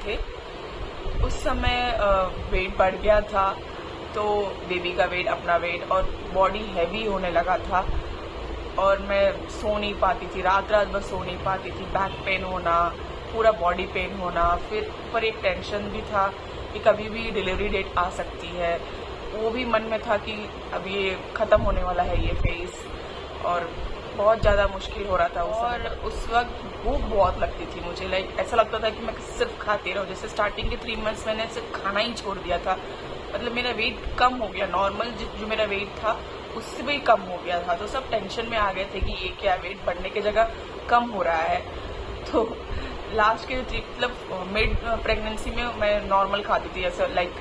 थे। उस समय वेट बढ़ गया था, तो बेबी का वेट, अपना वेट, और बॉडी हैवी होने लगा था और मैं सो नहीं पाती थी, रात रात भर सो नहीं पाती थी। बैक पेन होना, पूरा बॉडी पेन होना, फिर ऊपर एक टेंशन भी था कि कभी भी डिलीवरी डेट आ सकती है। वो भी मन में था कि अब ये ख़त्म होने वाला है ये फेज़, और बहुत ज़्यादा मुश्किल हो रहा था और उस वक्त भूख बहुत लगती थी मुझे। लाइक ऐसा लगता था कि मैं सिर्फ खाती रहूँ। जैसे स्टार्टिंग के 3 मंथ्स मैंने सिर्फ खाना ही छोड़ दिया था। मतलब मेरा वेट कम हो गया, नॉर्मल जो मेरा वेट था उससे भी कम हो गया था। तो सब टेंशन में आ गए थे कि ये क्या, वेट बढ़ने की जगह कम हो रहा है। तो लास्ट के मतलब मिड प्रेगनेंसी में मैं नॉर्मल खाती थी, ऐसा लाइक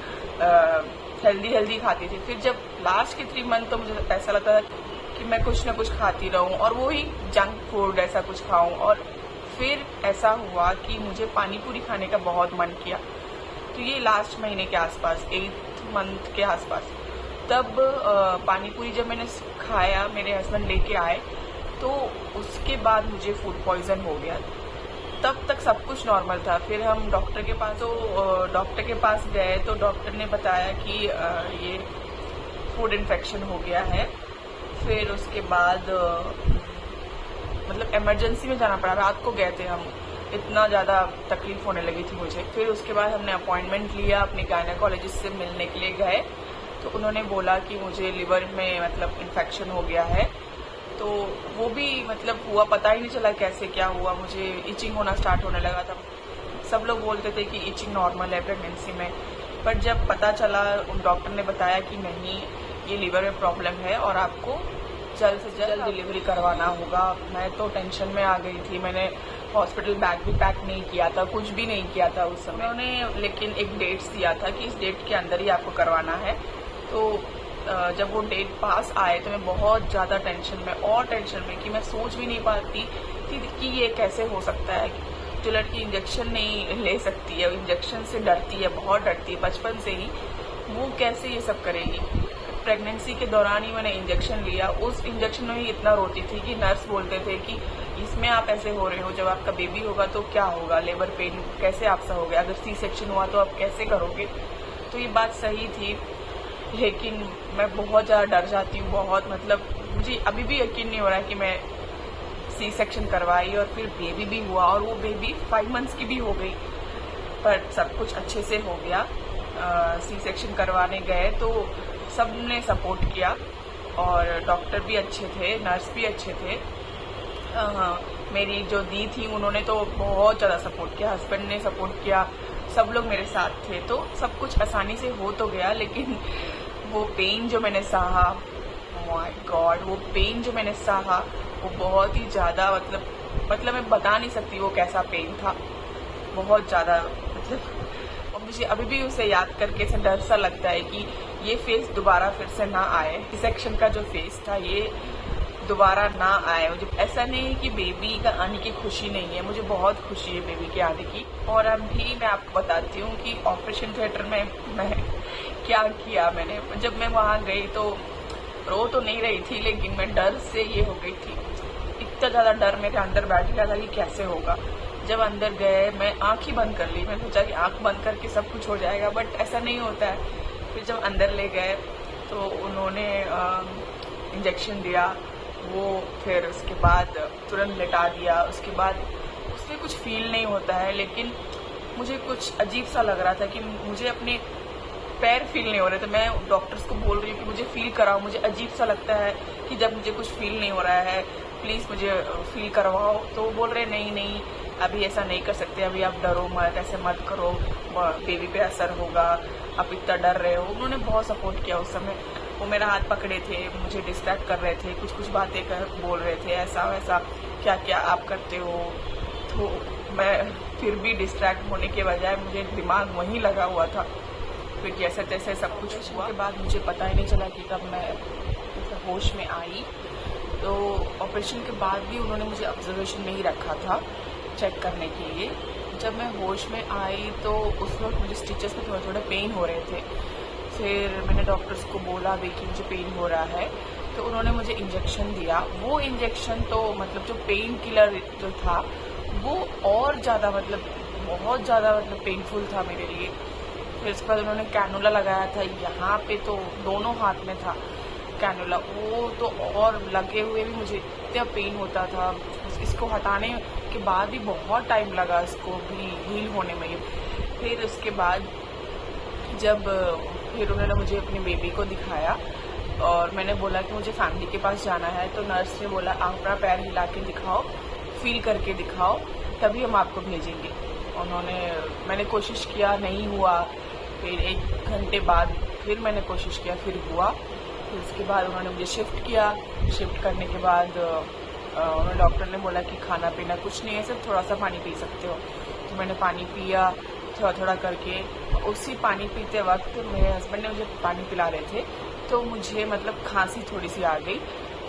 हेल्दी खाती थी। फिर जब लास्ट के 3 मंथ तो मुझे ऐसा लगता था कि मैं कुछ ना कुछ खाती रहूं और वो ही जंक फूड ऐसा कुछ खाऊं। और फिर ऐसा हुआ कि मुझे पानी पूरी खाने का बहुत मन किया। तो ये लास्ट महीने के आसपास, 8th मंथ के आसपास, तब पानी पूरी जब मैंने खाया, मेरे हस्बैंड लेके आए, तो उसके बाद मुझे फूड पॉइजन हो गया। तब तक सब कुछ नॉर्मल था। फिर हम डॉक्टर के पास गए तो डॉक्टर ने बताया कि ये फूड इन्फेक्शन हो गया है। फिर उसके बाद मतलब इमरजेंसी में जाना पड़ा। रात को गए थे हम, इतना ज़्यादा तकलीफ होने लगी थी मुझे। फिर उसके बाद हमने अपॉइंटमेंट लिया, अपने गायनेकोलॉजिस्ट से मिलने के लिए गए। तो उन्होंने बोला कि मुझे लिवर में मतलब इन्फेक्शन हो गया है। तो वो भी मतलब हुआ, पता ही नहीं चला कैसे क्या हुआ। मुझे इचिंग होना स्टार्ट होने लगा था। सब लोग बोलते थे कि इचिंग नॉर्मल है प्रेगनेंसी में, पर जब पता चला, उन डॉक्टर ने बताया कि नहीं, ये लिवर में प्रॉब्लम है और आपको जल्द से जल्द डिलीवरी करवाना होगा। मैं तो टेंशन में आ गई थी। मैंने हॉस्पिटल बैग भी पैक नहीं किया था, कुछ भी नहीं किया था उस समय। उन्होंने लेकिन एक डेट्स दिया था कि इस डेट के अंदर ही आपको करवाना है। तो जब वो डेट पास आए तो मैं बहुत ज़्यादा टेंशन में कि मैं सोच भी नहीं पाती कि ये कैसे हो सकता है। जो लड़की इंजेक्शन नहीं ले सकती है, इंजेक्शन से डरती है, बहुत डरती है बचपन से ही, वो कैसे ये सब करेगी। प्रेगनेंसी के दौरान ही मैंने इंजेक्शन लिया। उस इंजेक्शन में ही इतना रोती थी कि नर्स बोलते थे कि इसमें आप ऐसे हो रहे हो, जब आपका बेबी होगा तो क्या होगा, लेबर पेन कैसे आप सहोगे, अगर सी सेक्शन हुआ तो आप कैसे करोगे। तो ये बात सही थी, लेकिन मैं बहुत ज़्यादा डर जाती हूँ, बहुत। मतलब मुझे अभी भी यकीन नहीं हो रहा है कि मैं सी सेक्शन करवाई और फिर बेबी भी हुआ, और वो बेबी 5 मंथ्स की भी हो गई, पर सब कुछ अच्छे से हो गया। सी सेक्शन करवाने गए तो सब ने सपोर्ट किया, और डॉक्टर भी अच्छे थे, नर्स भी अच्छे थे। मेरी जो दी थी उन्होंने तो बहुत ज़्यादा सपोर्ट किया, हस्बैंड ने सपोर्ट किया, सब लोग मेरे साथ थे। तो सब कुछ आसानी से हो तो गया, लेकिन वो पेन जो मैंने सहा, माय गॉड, वो पेन जो मैंने सहा वो बहुत ही ज़्यादा, मतलब मैं बता नहीं सकती वो कैसा पेन था, बहुत ज़्यादा। मतलब और मुझे अभी भी उसे याद करके ऐसा डर सा लगता है कि ये फेस दोबारा फिर से ना आए। सेक्शन का जो फेस था ये दोबारा ना आए। मुझे ऐसा नहीं है कि बेबी का आने की खुशी नहीं है, मुझे बहुत खुशी है बेबी के आने की। और अभी मैं आपको बताती हूँ कि ऑपरेशन थिएटर में मैं क्या किया। मैंने जब मैं वहाँ गई तो रो तो नहीं रही थी, लेकिन मैं डर से ये हो गई थी, इतना ज़्यादा डर मेरे अंदर बैठ गया था कि कैसे होगा। जब अंदर गए मैं आँख ही बंद कर ली, मैंने सोचा कि आँख बंद करके सब कुछ हो जाएगा, बट ऐसा नहीं होता है। फिर जब अंदर ले गए तो उन्होंने इंजेक्शन दिया, वो फिर उसके बाद तुरंत लेटा दिया। उसके बाद उसमें कुछ फील नहीं होता है, लेकिन मुझे कुछ अजीब सा लग रहा था कि मुझे अपने पैर फील नहीं हो रहे थे। मैं डॉक्टर्स को बोल रही हूँ कि मुझे फील कराओ, मुझे अजीब सा लगता है कि जब मुझे कुछ फील नहीं हो रहा है, प्लीज़ मुझे फील करवाओ। तो वो बोल रहे नहीं, अभी ऐसा नहीं कर सकते, अभी आप डरो मत, ऐसे मत करो, बेबी पे असर होगा, आप इतना डर रहे हो। उन्होंने बहुत सपोर्ट किया उस समय। वो मेरा हाथ पकड़े थे, मुझे डिस्ट्रैक्ट कर रहे थे, कुछ बातें बोल रहे थे, ऐसा वैसा, क्या क्या आप करते हो। तो मैं फिर भी डिस्ट्रैक्ट होने के बजाय मुझे दिमाग वहीं लगा हुआ था। फिर जैसे तैसे सब कुछ हुआ के बाद मुझे पता ही नहीं चला कि कब मैं होश में आई। तो ऑपरेशन के बाद भी उन्होंने मुझे ऑब्जर्वेशन में ही रखा था चेक करने के लिए। जब मैं होश में आई तो उस वक्त मुझे स्टिचेस में थोड़े थोड़े पेन हो रहे थे। फिर मैंने डॉक्टर्स को बोला भी कि मुझे पेन हो रहा है, तो उन्होंने मुझे इंजेक्शन दिया। वो इंजेक्शन तो मतलब जो पेन किलर जो था वो और ज़्यादा मतलब बहुत ज़्यादा मतलब पेनफुल था मेरे लिए। फिर उसके बाद उन्होंने कैनुला लगाया था यहाँ पे, तो दोनों हाथ में था कैनुला, वो तो और लगे हुए भी मुझे इतना पेन होता था। इसको हटाने के बाद भी बहुत टाइम लगा इसको भी हील होने में। फिर उसके बाद जब फिर उन्होंने मुझे अपनी बेबी को दिखाया और मैंने बोला कि मुझे फैमिली के पास जाना है, तो नर्स ने बोला आप अपना पैर हिला के दिखाओ, फील करके दिखाओ, तभी हम आपको भेजेंगे। मैंने कोशिश किया, नहीं हुआ। फिर 1 घंटे बाद फिर मैंने कोशिश किया, फिर हुआ। फिर उसके बाद उन्होंने मुझे शिफ्ट किया। शिफ्ट करने के बाद उन्होंने डॉक्टर ने बोला कि खाना पीना कुछ नहीं है, सिर्फ थोड़ा सा पानी पी सकते हो। तो मैंने पानी पिया थोड़ा थोड़ा करके। उसी पानी पीते वक्त मेरे हस्बैंड ने मुझे पानी पिला रहे थे, तो मुझे मतलब खांसी थोड़ी सी आ गई।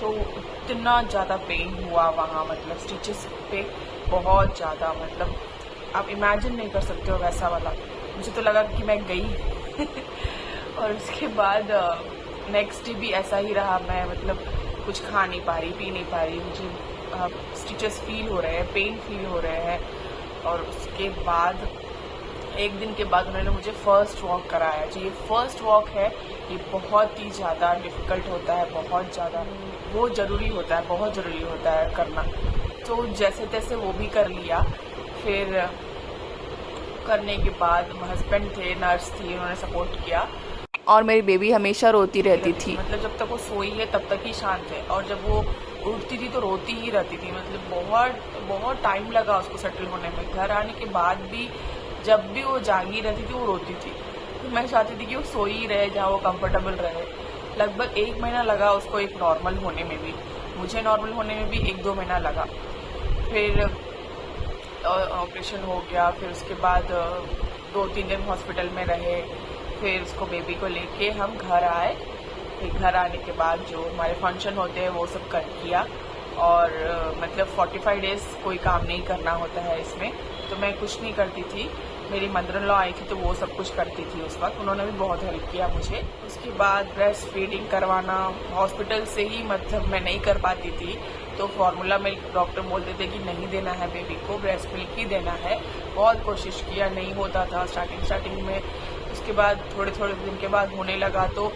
तो इतना ज़्यादा पेन हुआ वहाँ, मतलब स्टिचेस पे बहुत ज़्यादा, मतलब आप इमेजिन नहीं कर सकते हो वैसा वाला। मुझे तो लगा कि मैं गई और उसके बाद नेक्स्ट डे भी ऐसा ही रहा। मैं मतलब कुछ खा नहीं पा रही, पी नहीं पा रही, मुझे स्टिचेस फील हो रहे हैं, पेन फील हो रहे हैं। और उसके बाद 1 दिन के बाद उन्होंने मुझे फ़र्स्ट वॉक कराया। जो ये फ़र्स्ट वॉक है ये बहुत ही ज़्यादा डिफ़िकल्ट होता है, बहुत ज़्यादा वो ज़रूरी होता है, बहुत ज़रूरी होता है करना। तो जैसे तैसे वो भी कर लिया। फिर करने के बाद हस्बैंड थे, नर्स थी, उन्होंने सपोर्ट किया। और मेरी बेबी हमेशा रोती रहती थी, मतलब जब तक वो सोई है तब तक ही शांत है, और जब वो उठती थी तो रोती ही रहती थी। मतलब बहुत टाइम लगा उसको सेटल होने में। घर आने के बाद भी जब भी वो जागी रहती थी वो रोती थी। तो मैं चाहती थी कि वो सोई ही रहे, जहाँ वो कंफर्टेबल रहे। लगभग 1 महीना लगा उसको एक नॉर्मल होने में भी, मुझे नॉर्मल होने में भी 1-2 महीना लगा। फिर ऑपरेशन हो गया। फिर उसके बाद 2-3 दिन हॉस्पिटल में रहे। फिर उसको बेबी को लेके हम घर आए। फिर घर आने के बाद जो हमारे फंक्शन होते हैं वो सब कर किया। और मतलब 45 डेज़ कोई काम नहीं करना होता है इसमें, तो मैं कुछ नहीं करती थी। मेरी मदर इन लॉ आई थी तो वो सब कुछ करती थी उस वक्त, उन्होंने भी बहुत हेल्प किया मुझे। उसके बाद ब्रेस्ट फीडिंग करवाना हॉस्पिटल से ही, मतलब मैं नहीं कर पाती थी, तो फार्मूला मिल्क डॉक्टर बोलते थे कि नहीं देना है बेबी को, ब्रेस्ट मिल्क ही देना है। बहुत कोशिश किया, नहीं होता था स्टार्टिंग में। उसके बाद थोड़े दिन के बाद होने लगा, तो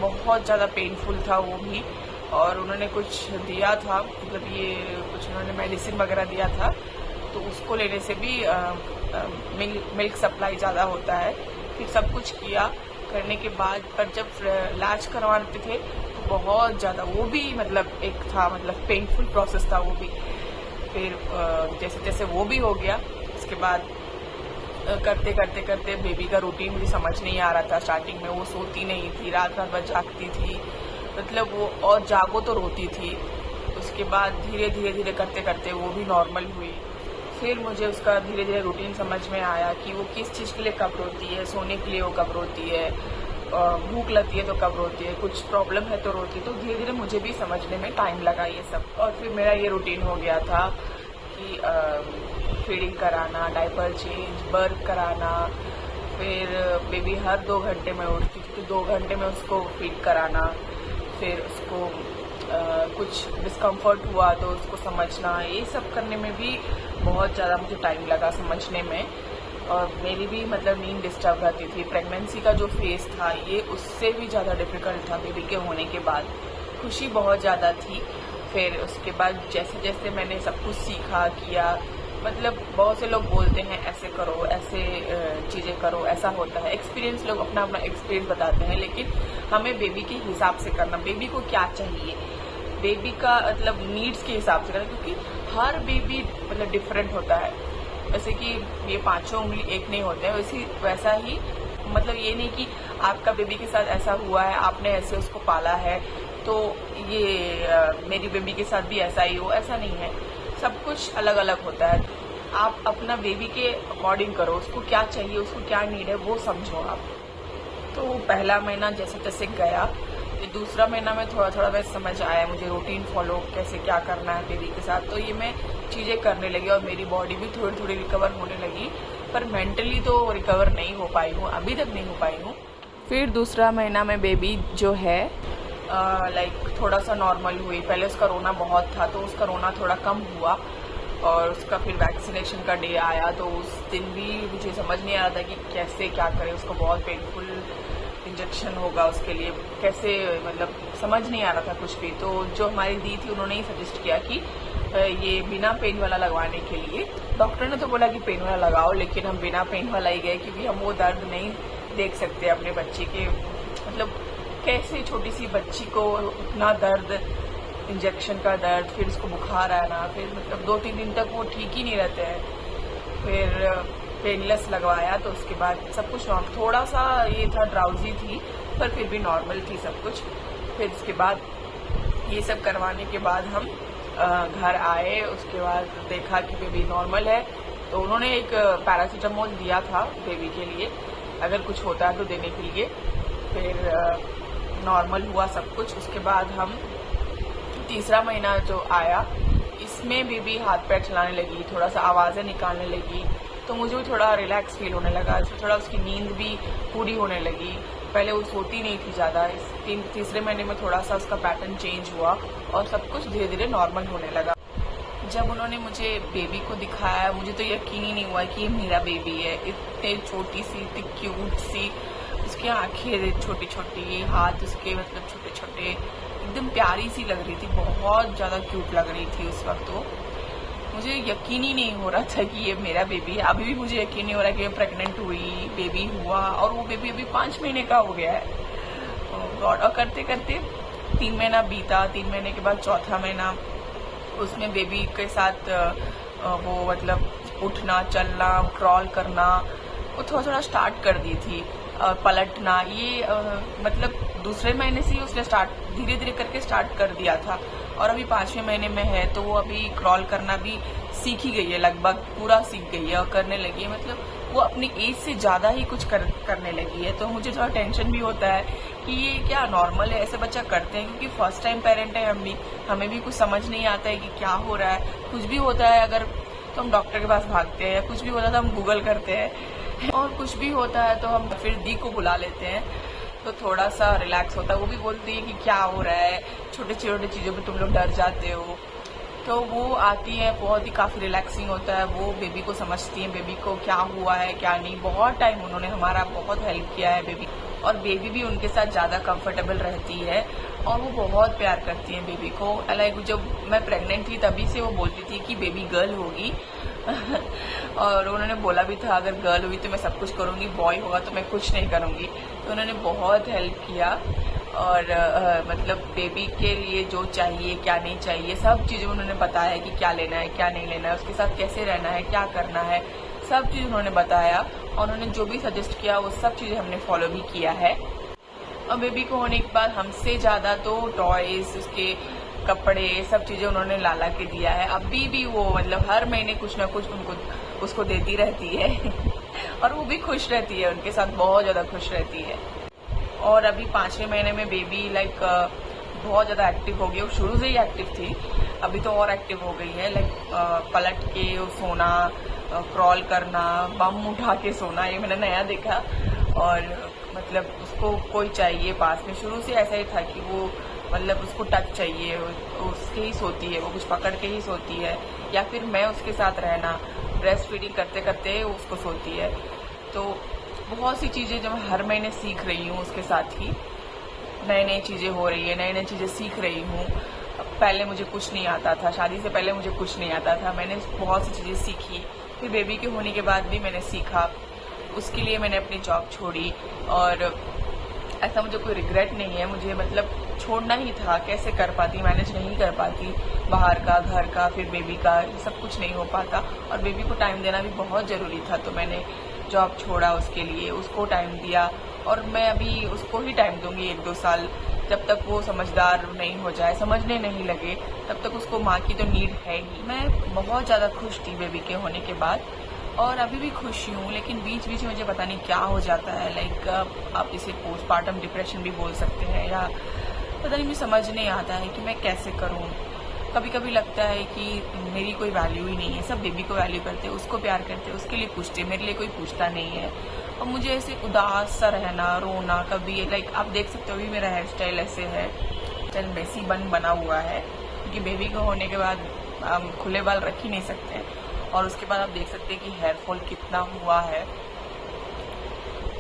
बहुत ज़्यादा पेनफुल था वो भी। और उन्होंने कुछ दिया था, मतलब ये कुछ उन्होंने मेडिसिन वगैरह दिया था, तो उसको लेने से भी मिल्क सप्लाई ज़्यादा होता है। फिर सब कुछ किया करने के बाद, पर जब इलाज करवाते थे तो बहुत ज़्यादा वो भी मतलब एक था, मतलब पेनफुल प्रोसेस था वो भी। फिर जैसे तैसे वो भी हो गया। उसके बाद करते बेबी का रूटीन मुझे समझ नहीं आ रहा था। स्टार्टिंग में वो सोती नहीं थी, रात भर जागती थी, मतलब वो, और जागो तो रोती थी। उसके बाद धीरे करते वो भी नॉर्मल हुई। फिर मुझे उसका धीरे रूटीन समझ में आया कि वो किस चीज़ के लिए कब रोती है, सोने के लिए वो कब रोती है, भूख लगती है तो कब रोती है, कुछ प्रॉब्लम है तो रोती है। तो धीरे मुझे भी समझने में टाइम लगा ये सब। और फिर मेरा ये रूटीन हो गया था कि फीडिंग कराना, डायपर चेंज, बर्थ कराना। फिर बेबी हर 2 घंटे में उठती थी तो 2 घंटे में उसको फीड कराना। फिर उसको कुछ डिस्कम्फर्ट हुआ तो उसको समझना, ये सब करने में भी बहुत ज़्यादा मुझे टाइम लगा समझने में। और मेरी भी मतलब नींद डिस्टर्ब रहती थी। प्रेगनेंसी का जो फेज़ था ये उससे भी ज़्यादा डिफ़िकल्ट था बेबी के होने के बाद। खुशी बहुत ज़्यादा थी। फिर उसके बाद जैसे मैंने सब कुछ सीखा किया, मतलब बहुत से लोग बोलते हैं ऐसे करो, ऐसे चीज़ें करो, ऐसा होता है। एक्सपीरियंस लोग अपना एक्सपीरियंस बताते हैं, लेकिन हमें बेबी के हिसाब से करना, बेबी को क्या चाहिए, बेबी का मतलब नीड्स के हिसाब से करना, क्योंकि हर बेबी मतलब डिफरेंट होता है। जैसे कि ये 5 उंगली एक नहीं होते हैं, वैसा ही मतलब ये नहीं कि आपका बेबी के साथ ऐसा हुआ है, आपने ऐसे उसको पाला है, तो ये मेरी बेबी के साथ भी ऐसा ही हो, ऐसा नहीं है। सब कुछ अलग अलग होता है। आप अपना बेबी के अकॉर्डिंग करो, उसको क्या चाहिए, उसको क्या नीड है वो समझो आप। तो पहला महीना जैसे तैसे गया। दूसरा महीना में थोड़ा वैसे समझ आया मुझे, रूटीन फॉलो कैसे क्या करना है बेबी के साथ, तो ये मैं चीज़ें करने लगी और मेरी बॉडी भी थोड़ी रिकवर होने लगी। पर मेंटली तो रिकवर नहीं हो पाई हूँ, अभी तक नहीं हो पाई हूँ। फिर दूसरा महीना में बेबी जो है लाइक थोड़ा सा नॉर्मल हुई। पहले उसका रोना बहुत था तो उसका रोना थोड़ा कम हुआ। और उसका फिर वैक्सीनेशन का डे आया तो उस दिन भी मुझे समझ नहीं आ रहा था कि कैसे क्या करें। उसको बहुत पेनफुल इंजेक्शन होगा उसके लिए, कैसे मतलब समझ नहीं आ रहा था कुछ भी। तो जो हमारी दी थी उन्होंने ही सजेस्ट किया कि ये बिना पेन वाला लगवाने के लिए। डॉक्टर ने तो बोला कि पेन वाला लगाओ, लेकिन हम बिना पेन वाला ही गए क्योंकि हम वो दर्द नहीं देख सकते अपने बच्चे के। मतलब कैसे छोटी सी बच्ची को इतना दर्द, इंजेक्शन का दर्द, फिर उसको बुखार आना, फिर मतलब 2-3 दिन तक वो ठीक ही नहीं रहते हैं। फिर पेनलेस लगवाया तो उसके बाद सब कुछ नॉर्मल, थोड़ा सा ये था ड्राउजी थी पर फिर भी नॉर्मल थी सब कुछ। फिर उसके बाद ये सब करवाने के बाद हम घर आए। उसके बाद देखा कि बेबी नॉर्मल है, तो उन्होंने एक पैरासीटामोल दिया था बेबी के लिए अगर कुछ होता है तो देने के लिए। फिर नॉर्मल हुआ सब कुछ। उसके बाद हम तीसरा महीना जो आया इसमें बेबी हाथ पैर चलाने लगी, थोड़ा सा आवाज़ें निकालने लगी, तो मुझे भी थोड़ा रिलैक्स फील होने लगा। थोड़ा उसकी नींद भी पूरी होने लगी। पहले वो सोती नहीं थी ज़्यादा। इस तीसरे महीने में थोड़ा सा उसका पैटर्न चेंज हुआ और सब कुछ धीरे धीरे नॉर्मल होने लगा। जब उन्होंने मुझे बेबी को दिखाया मुझे तो यकीन ही नहीं हुआ कि ये मेरा बेबी है। इतनी छोटी सी, इतनी क्यूट सी, उसकी आंखें छोटी छोटी, हाथ उसके मतलब छोटे छोटे, एकदम प्यारी सी लग रही थी, बहुत ज़्यादा क्यूट लग रही थी उस वक्त। वो मुझे यकीन ही नहीं हो रहा था कि ये मेरा बेबी है। अभी भी मुझे यकीन नहीं हो रहा कि मैं प्रेग्नेंट हुई, बेबी हुआ, और वो बेबी अभी 5 महीने का हो गया है। और करते करते 3 महीना बीता। 3 महीने के बाद चौथा महीना, उसमें बेबी के साथ वो मतलब उठना, चलना, क्रॉल करना वो थोड़ा थोड़ा स्टार्ट कर दी थी। पलटना ये मतलब दूसरे महीने से ही उसने धीरे धीरे करके स्टार्ट कर दिया था। और अभी 5वें महीने में है तो वो अभी क्रॉल करना भी सीख ही गई है, लगभग पूरा सीख गई है और करने लगी है। मतलब वो अपनी एज से ज़्यादा ही कुछ करने लगी है। तो मुझे थोड़ा टेंशन भी होता है कि ये क्या नॉर्मल है, ऐसे बच्चा करते हैं, क्योंकि फर्स्ट टाइम पेरेंट है हम भी, हमें भी कुछ समझ नहीं आता है कि क्या हो रहा है। कुछ भी होता है अगर तो हम डॉक्टर के पास भागते हैं, कुछ भी होता है तो हम गूगल करते हैं, और कुछ भी होता है तो हम फिर दी को बुला लेते हैं, तो थोड़ा सा रिलैक्स होता है। वो भी बोलती है कि क्या हो रहा है, छोटे छोटे चीज़ों पे तुम लोग डर जाते हो। तो वो आती है, बहुत ही काफ़ी रिलैक्सिंग होता है। वो बेबी को समझती हैं, बेबी को क्या हुआ है क्या नहीं। बहुत टाइम उन्होंने हमारा बहुत हेल्प किया है बेबी, और बेबी भी उनके साथ ज़्यादा कंफर्टेबल रहती है और वो बहुत प्यार करती हैं बेबी को। लाइक जब मैं प्रेग्नेंट थी तभी से वो बोलती थी कि बेबी गर्ल होगी और उन्होंने बोला भी था अगर गर्ल हुई तो मैं सब कुछ करूँगी, बॉय होगा तो मैं कुछ नहीं करूँगी। तो उन्होंने बहुत हेल्प किया और मतलब बेबी के लिए जो चाहिए क्या नहीं चाहिए सब चीज़ें उन्होंने बताया कि क्या लेना है क्या नहीं लेना है, उसके साथ कैसे रहना है, क्या करना है, सब चीज़ उन्होंने बताया। और उन्होंने जो भी सजेस्ट किया वो सब चीज़ें हमने फॉलो भी किया है। और बेबी को होने के बाद हमसे ज़्यादा तो टॉयज़, उसके कपड़े, सब चीज़ें उन्होंने लाला के दिया है। अभी भी वो मतलब हर महीने कुछ ना कुछ उसको देती रहती है और वो भी खुश रहती है, उनके साथ बहुत ज़्यादा खुश रहती है। और अभी 5वें महीने में बेबी लाइक बहुत ज़्यादा एक्टिव हो गई। वो शुरू से ही एक्टिव थी, अभी तो और एक्टिव हो गई है। लाइक पलट के सोना, क्रॉल करना, बम उठा के सोना, ये मैंने नया देखा। और मतलब उसको कोई चाहिए पास में, शुरू से ऐसा ही था कि वो मतलब उसको टच चाहिए, उसके ही सोती है, वो कुछ पकड़ के ही सोती है, या फिर मैं उसके साथ रहना, ब्रेस्ट फीडिंग करते करते उसको सोती है। तो बहुत सी चीज़ें जो मैं हर महीने सीख रही हूँ उसके साथ ही, नई नई चीज़ें हो रही है, नई नई चीज़ें सीख रही हूँ। पहले मुझे कुछ नहीं आता था, शादी से पहले मुझे कुछ नहीं आता था, मैंने बहुत सी चीज़ें सीखी। फिर बेबी के होने के बाद भी मैंने सीखा, उसके लिए मैंने अपनी जॉब छोड़ी। और ऐसा मुझे कोई रिग्रेट नहीं है, मुझे मतलब छोड़ना ही था, कैसे कर पाती, मैनेज नहीं कर पाती, बाहर का, घर का, फिर बेबी का, सब कुछ नहीं हो पाता। और बेबी को टाइम देना भी बहुत ज़रूरी था, तो मैंने जॉब छोड़ा उसके लिए, उसको टाइम दिया। और मैं अभी उसको ही टाइम दूंगी 1-2 साल, जब तक वो समझदार नहीं हो जाए, समझने नहीं लगे, तब तक उसको माँ की तो नीड है ही। मैं बहुत ज़्यादा खुश थी बेबी के होने के बाद, और अभी भी खुश हूँ, लेकिन बीच बीच में मुझे पता नहीं क्या हो जाता है। लाइक आप इसे पोस्टमार्टम डिप्रेशन भी बोल सकते हैं, या पता नहीं, मुझे समझ नहीं आता है कि मैं कैसे करूँ। कभी कभी लगता है कि मेरी कोई वैल्यू ही नहीं है, सब बेबी को वैल्यू करते हैं, उसको प्यार करते हैं, उसके लिए पूछते हैं, मेरे लिए कोई पूछता नहीं है। और मुझे ऐसे उदास सा रहना, रोना, कभी लाइक आप देख सकते हो अभी मेरा हेयर स्टाइल ऐसे है, चल मेसी बना हुआ है, क्योंकि बेबी को होने के बाद हम खुले बाल रख ही नहीं सकते हैं। और उसके बाद आप देख सकते हैं कि हेयर फॉल कितना हुआ है।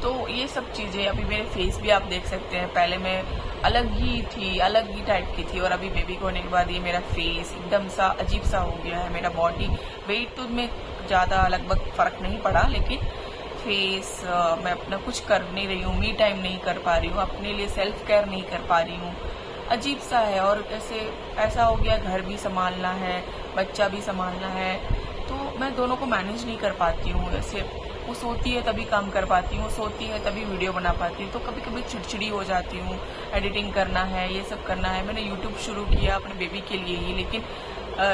तो ये सब चीज़ें, अभी मेरे फेस भी आप देख सकते हैं, पहले मैं अलग ही थी, अलग ही टाइप की थी, और अभी बेबी को होने के बाद ये मेरा फेस एकदम सा अजीब सा हो गया है। मेरा बॉडी वेट तो में ज़्यादा लगभग फ़र्क नहीं पड़ा, लेकिन फेस मैं अपना कुछ कर नहीं रही हूँ, मी टाइम नहीं कर पा रही हूँ, अपने लिए सेल्फ केयर नहीं कर पा रही हूँ, अजीब सा है। और ऐसा हो गया, घर भी संभालना है, बच्चा भी संभालना है, तो मैं दोनों को मैनेज नहीं कर पाती हूँ। ऐसे वो सोती है तभी काम कर पाती हूँ, सोती है तभी वीडियो बना पाती हूँ, तो कभी कभी चिड़चिड़ी हो जाती हूँ। एडिटिंग करना है, ये सब करना है। मैंने यूट्यूब शुरू किया अपने बेबी के लिए ही, लेकिन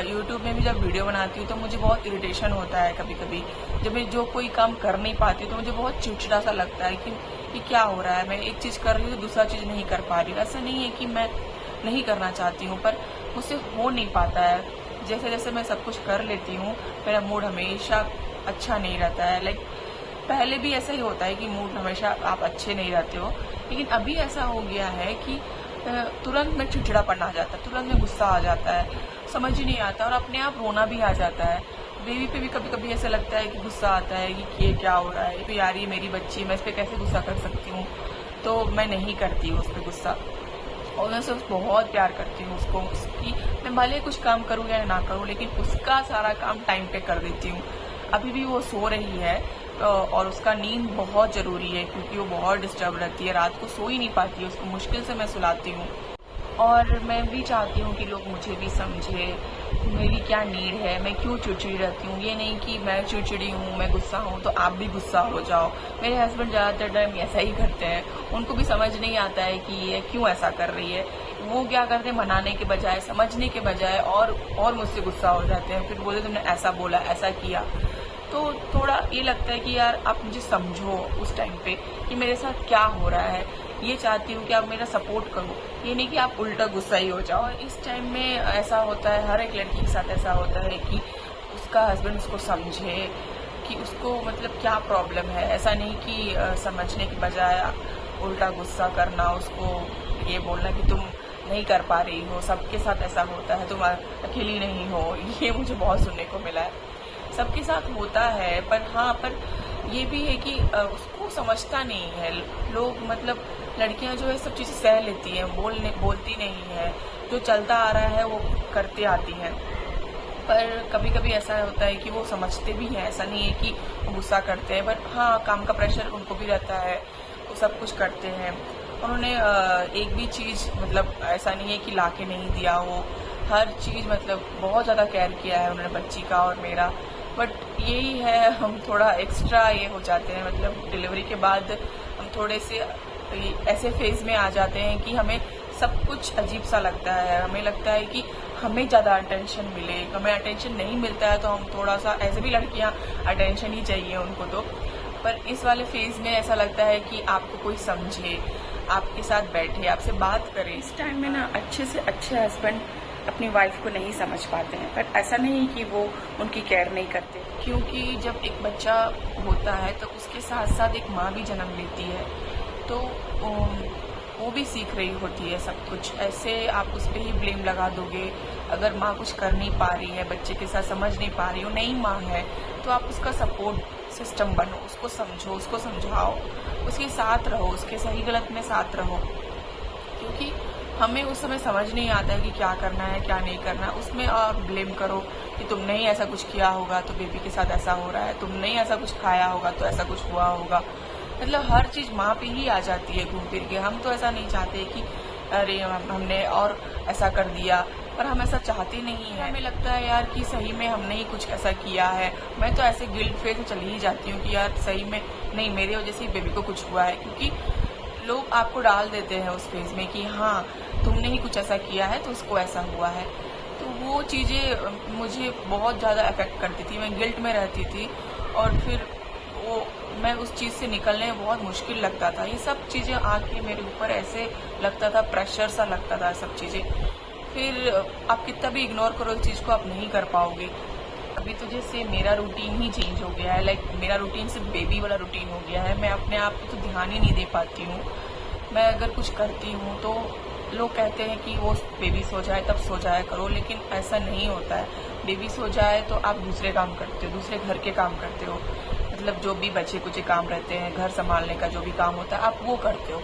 यूट्यूब में भी जब वीडियो बनाती हूँ तो मुझे बहुत इरिटेशन होता है। कभी कभी जब मैं जो कोई काम कर नहीं पाती हूँ तो मुझे बहुत चिड़चिड़ा सा लगता है कि ये क्या हो रहा है, मैं एक चीज़ कर रही हूँ तो दूसरा चीज़ नहीं कर पा रही हूँ। ऐसा नहीं है कि मैं नहीं करना चाहती हूँ, पर मुझसे हो नहीं पाता है। जैसे जैसे मैं सब कुछ कर लेती हूँ, मेरा मूड हमेशा अच्छा नहीं रहता है। लाइक पहले भी ऐसा ही होता है कि मूड हमेशा आप अच्छे नहीं रहते हो, लेकिन अभी ऐसा हो गया है कि तुरंत में चिड़चिड़ापन आ जाता है, तुरंत में गुस्सा आ जाता है, समझ ही नहीं आता, और अपने आप रोना भी आ जाता है। बेबी पे भी कभी कभी ऐसा लगता है कि गुस्सा आता है कि ये क्या हो रहा है, तो यार ये मेरी बच्ची है, मैं इस पर कैसे गुस्सा कर सकती हूँ। तो मैं नहीं करती हूँ उस पर गुस्सा, और मैं सिर्फ बहुत प्यार करती हूँ उसको। उसकी मैं भले कुछ काम करूँ या ना करूँ, लेकिन उसका सारा काम टाइम पे कर देती हूँ। अभी भी वो सो रही है, और उसका नींद बहुत ज़रूरी है, क्योंकि वो बहुत डिस्टर्ब रहती है, रात को सो ही नहीं पाती है, उसको मुश्किल से मैं सुलाती हूँ। और मैं भी चाहती हूँ कि लोग मुझे भी समझे, मेरी क्या नीड है, मैं क्यों चिड़चिड़ी रहती हूँ। ये नहीं कि मैं चिड़चिड़ी हूँ, मैं गुस्सा हूँ तो आप भी गुस्सा हो जाओ। मेरे हस्बैंड ज़्यादातर टाइम ऐसा ही करते हैं, उनको भी समझ नहीं आता है कि ये क्यों ऐसा कर रही है। वो क्या करते हैं, मनाने के बजाय, समझने के बजाय और मुझसे गुस्सा हो जाते हैं। फिर बोलते तुमने ऐसा बोला, ऐसा किया। तो थोड़ा ये लगता है कि यार आप मुझे समझो उस टाइम पे कि मेरे साथ क्या हो रहा है। ये चाहती हूँ कि आप मेरा सपोर्ट करो, ये नहीं कि आप उल्टा गुस्सा ही हो जाओ। इस टाइम में ऐसा होता है, हर एक लड़की के साथ ऐसा होता है कि उसका हस्बैंड उसको समझे कि उसको मतलब क्या प्रॉब्लम है। ऐसा नहीं कि समझने के बजाय उल्टा गुस्सा करना, उसको ये बोलना कि तुम नहीं कर पा रही हो, सबके साथ ऐसा होता है, तुम अकेली नहीं हो। ये मुझे बहुत सुनने को मिला है। सबके साथ होता है, पर ये भी है कि उसको समझता नहीं है लोग। मतलब लड़कियां जो है सब चीज़ें सह लेती हैं, बोलती नहीं है, जो चलता आ रहा है वो करते आती हैं। पर कभी कभी ऐसा होता है कि वो समझते भी हैं, ऐसा नहीं है कि वो गुस्सा करते हैं, पर हाँ, काम का प्रेशर उनको भी रहता है, वो सब कुछ करते हैं। उन्होंने एक भी चीज़ मतलब ऐसा नहीं है कि लाके नहीं दिया हो, हर चीज़ मतलब बहुत ज़्यादा केयर किया है उन्होंने बच्ची का और मेरा। बट यही है, हम थोड़ा एक्स्ट्रा ये हो जाते हैं, मतलब डिलीवरी के बाद हम थोड़े से ऐसे फेज में आ जाते हैं कि हमें सब कुछ अजीब सा लगता है। हमें लगता है कि हमें ज़्यादा अटेंशन मिले, हमें अटेंशन नहीं मिलता है तो हम थोड़ा सा, ऐसे भी लड़कियां अटेंशन ही चाहिए उनको तो, पर इस वाले फेज में ऐसा लगता है कि आपको कोई समझे, आपके साथ बैठे, आपसे बात करे। इस टाइम में ना अच्छे से अच्छे हस्बैंड अपनी वाइफ को नहीं समझ पाते हैं, पर ऐसा नहीं कि वो उनकी केयर नहीं करते, क्योंकि जब एक बच्चा होता है तो उसके साथ साथ एक माँ भी जन्म लेती है, तो वो भी सीख रही होती है सब कुछ। ऐसे आप उस पर ही ब्लेम लगा दोगे, अगर माँ कुछ कर नहीं पा रही है, बच्चे के साथ समझ नहीं पा रही हो, नई माँ है, तो आप उसका सपोर्ट सिस्टम बनो, उसको समझो, उसको समझाओ, उसके साथ रहो, उसके सही गलत में साथ रहो। क्योंकि हमें उस समय समझ नहीं आता है कि क्या करना है क्या नहीं करना, उसमें आप ब्लेम करो कि तुमने ही ऐसा कुछ किया होगा तो बेबी के साथ ऐसा हो रहा है, तुमने ही ऐसा कुछ खाया होगा तो ऐसा कुछ हुआ होगा। मतलब हर चीज़ माँ पे ही आ जाती है घूम फिर के। हम तो ऐसा नहीं चाहते कि अरे हमने और ऐसा कर दिया, पर हम ऐसा चाहते नहीं है। हमें लगता है यार कि सही में हमने ही कुछ ऐसा किया है। मैं तो ऐसे गिल्ट फेज चली ही जाती हूँ कि यार सही में नहीं, मेरे वजह से बेबी को कुछ हुआ है, क्योंकि लोग आपको डाल देते हैं उस फेज में कि हाँ तुमने ही कुछ ऐसा किया है तो उसको ऐसा हुआ है। तो वो चीज़ें मुझे बहुत ज़्यादा अफेक्ट करती थी, मैं गिल्ट में रहती थी, और फिर वो मैं उस चीज़ से निकलने में बहुत मुश्किल लगता था। ये सब चीज़ें आके मेरे ऊपर ऐसे लगता था, प्रेशर सा लगता था सब चीज़ें। फिर आप कितना भी इग्नोर करो इस चीज़ को, आप नहीं कर पाओगे। अभी तो जैसे मेरा रूटीन ही चेंज हो गया है, लाइक मेरा रूटीन सिर्फ बेबी वाला रूटीन हो गया है। मैं अपने आप पे तो ध्यान ही नहीं दे पाती हूँ। मैं अगर कुछ करती हूँ तो लोग कहते हैं कि वो बेबी सो जाए तब सो जाया करो, लेकिन ऐसा नहीं होता है। बेबी सो जाए तो आप दूसरे काम करते हो, दूसरे घर के काम करते हो, मतलब जो भी बचे कुछ काम रहते हैं, घर संभालने का जो भी काम होता है आप वो करते हो।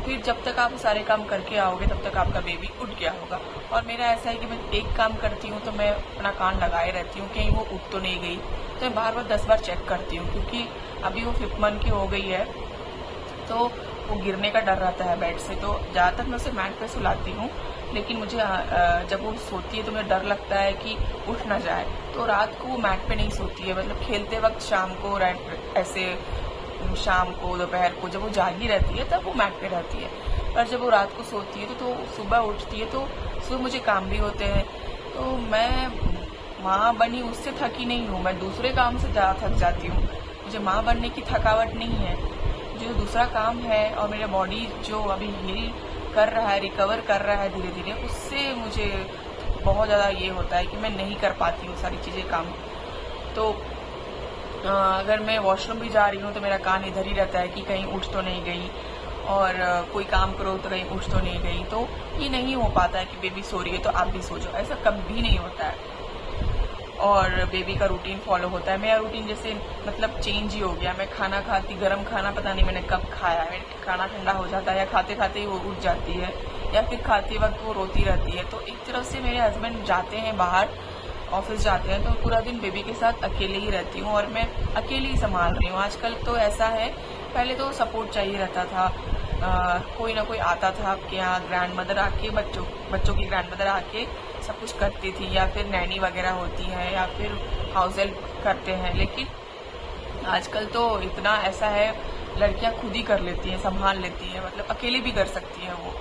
फिर जब तक आप सारे काम करके आओगे तब तक आपका बेबी उठ गया होगा। और मेरा ऐसा है कि मैं एक काम करती हूँ तो मैं अपना कान लगाए रहती हूँ कहीं वो उठ तो नहीं गई, तो मैं बार बार 10 बार चेक करती हूँ, क्योंकि अभी वो 5th मंथ की हो गई है तो वो गिरने का डर रहता है बेड से। तो ज़्यादातर मैं उसे मैट पे सुलाती हूँ, लेकिन मुझे जब वो सोती है तो मुझे डर लगता है कि उठ ना जाए, तो रात को वो मैट पे नहीं सोती है, मतलब खेलते वक्त शाम को ऐसे शाम को दोपहर को जब वो जागी रहती है तब वो मैट पे रहती है, पर जब वो रात को सोती है तो सुबह उठती है, तो सुबह मुझे काम भी होते हैं। तो मैं माँ बनी उससे थकी नहीं हूँ, मैं दूसरे काम से ज़्यादा थक जाती हूँ। मुझे माँ बनने की थकावट नहीं है, जो दूसरा काम है और मेरा बॉडी जो अभी हील कर रहा है, रिकवर कर रहा है धीरे धीरे, उससे मुझे बहुत ज़्यादा ये होता है कि मैं नहीं कर पाती हूँ सारी चीज़ें काम। तो अगर मैं वॉशरूम भी जा रही हूँ तो मेरा कान इधर ही रहता है कि कहीं उठ तो नहीं गई, और कोई काम करो तो कहीं उठ तो नहीं गई। तो ये नहीं हो पाता है कि बेबी सो रही है तो आप भी सो जाओ, ऐसा कभी नहीं होता है। और बेबी का रूटीन फॉलो होता है। मेरा रूटीन जैसे मतलब चेंज ही हो गया। मैं खाना खाती, गर्म खाना पता नहीं मैंने कब खाया, मेरा खाना ठंडा हो जाता है या खाते खाते ही वो उठ जाती है, या फिर खाते वक्त वो रोती रहती है। तो एक तरफ से मेरे हस्बैंड जाते हैं बाहर, ऑफिस जाते हैं, तो पूरा दिन बेबी के साथ अकेले ही रहती हूँ और मैं अकेले ही संभाल रही हूँ। आजकल तो ऐसा है, पहले तो सपोर्ट चाहिए रहता था, कोई ना कोई आता था आपके यहाँ, ग्रैंड मदर आके बच्चों की ग्रैंड मदर आके सब कुछ करती थी, या फिर नैनी वगैरह होती है, या फिर हाउस हेल्प करते हैं। लेकिन आजकल तो इतना ऐसा है, लड़कियां खुद ही कर लेती हैं, संभाल लेती हैं, मतलब अकेले भी कर सकती हैं वो।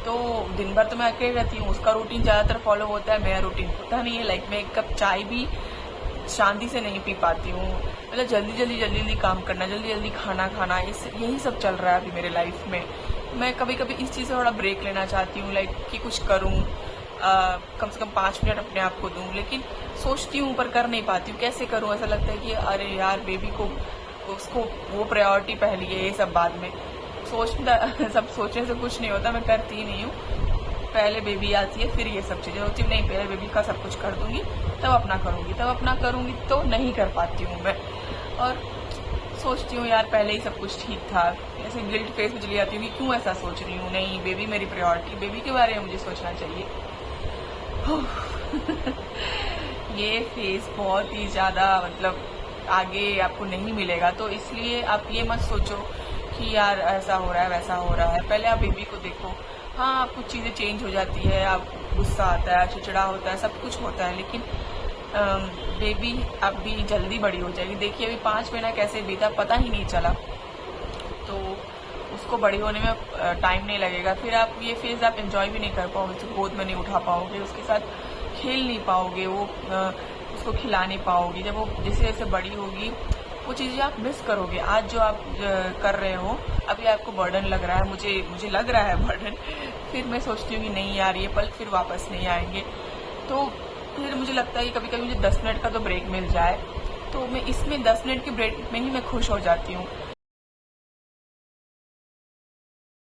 तो दिन भर तो मैं अकेले रहती हूँ, उसका रूटीन ज़्यादातर फॉलो होता है, मेरा रूटीन होता नहीं है। लाइक मैं एक कप चाय भी शांति से नहीं पी पाती हूँ, मतलब जल्दी काम करना, जल्दी खाना खाना, यही सब चल रहा है अभी मेरे लाइफ में। मैं कभी कभी इस चीज़ से थोड़ा ब्रेक लेना चाहती हूँ, लाइक कि कुछ करूँ, कम से कम 5 मिनट अपने आप को दूँ, लेकिन सोचती हूँ पर कर नहीं पाती हूँ। कैसे करूँ? ऐसा लगता है कि अरे यार बेबी को, उसको वो प्रायोरिटी पहली है, ये सब बाद में। सब सोचने से कुछ नहीं होता, मैं करती ही नहीं हूँ। पहले बेबी आती है फिर ये सब चीज़ें होती है, नहीं पहले बेबी का सब कुछ कर दूंगी तब अपना करूँगी, तो नहीं कर पाती हूँ मैं। और सोचती हूँ यार पहले ही सब कुछ ठीक था, ऐसे गिल्ट फेस में चली जाती हूँ कि क्यों ऐसा सोच रही हूँ। नहीं, बेबी मेरी प्रायोरिटी, बेबी के बारे में मुझे सोचना चाहिए। ये फेस बहुत ही ज़्यादा मतलब आगे आपको नहीं मिलेगा, तो इसलिए आप ये मत सोचो कि यार ऐसा हो रहा है वैसा हो रहा है। पहले आप बेबी को देखो। हाँ, कुछ चीज़ें चेंज हो जाती है, आप गुस्सा आता है, चिड़चिड़ा होता है, सब कुछ होता है, लेकिन बेबी अब भी जल्दी बड़ी हो जाएगी। देखिए अभी 5 महीना कैसे बीता पता ही नहीं चला, तो उसको बड़ी होने में टाइम नहीं लगेगा। फिर आप ये फेज़ आप एंजॉय भी नहीं कर पाओगे, उसको गोद में नहीं उठा पाओगे, उसके साथ खेल नहीं पाओगे, वो उसको खिला नहीं पाओगे। जब वो जैसे जैसे बड़ी होगी वो चीज़ें आप मिस करोगे। आज जो आप कर रहे हो अभी आपको बर्डन लग रहा है, मुझे लग रहा है बर्डन। फिर मैं सोचती हूँ कि नहीं यार ये पल फिर वापस नहीं आएंगे, तो फिर मुझे लगता है कि कभी कभी मुझे 10 मिनट का तो ब्रेक मिल जाए, तो मैं इसमें 10 मिनट के ब्रेक में ही मैं खुश हो जाती हूँ।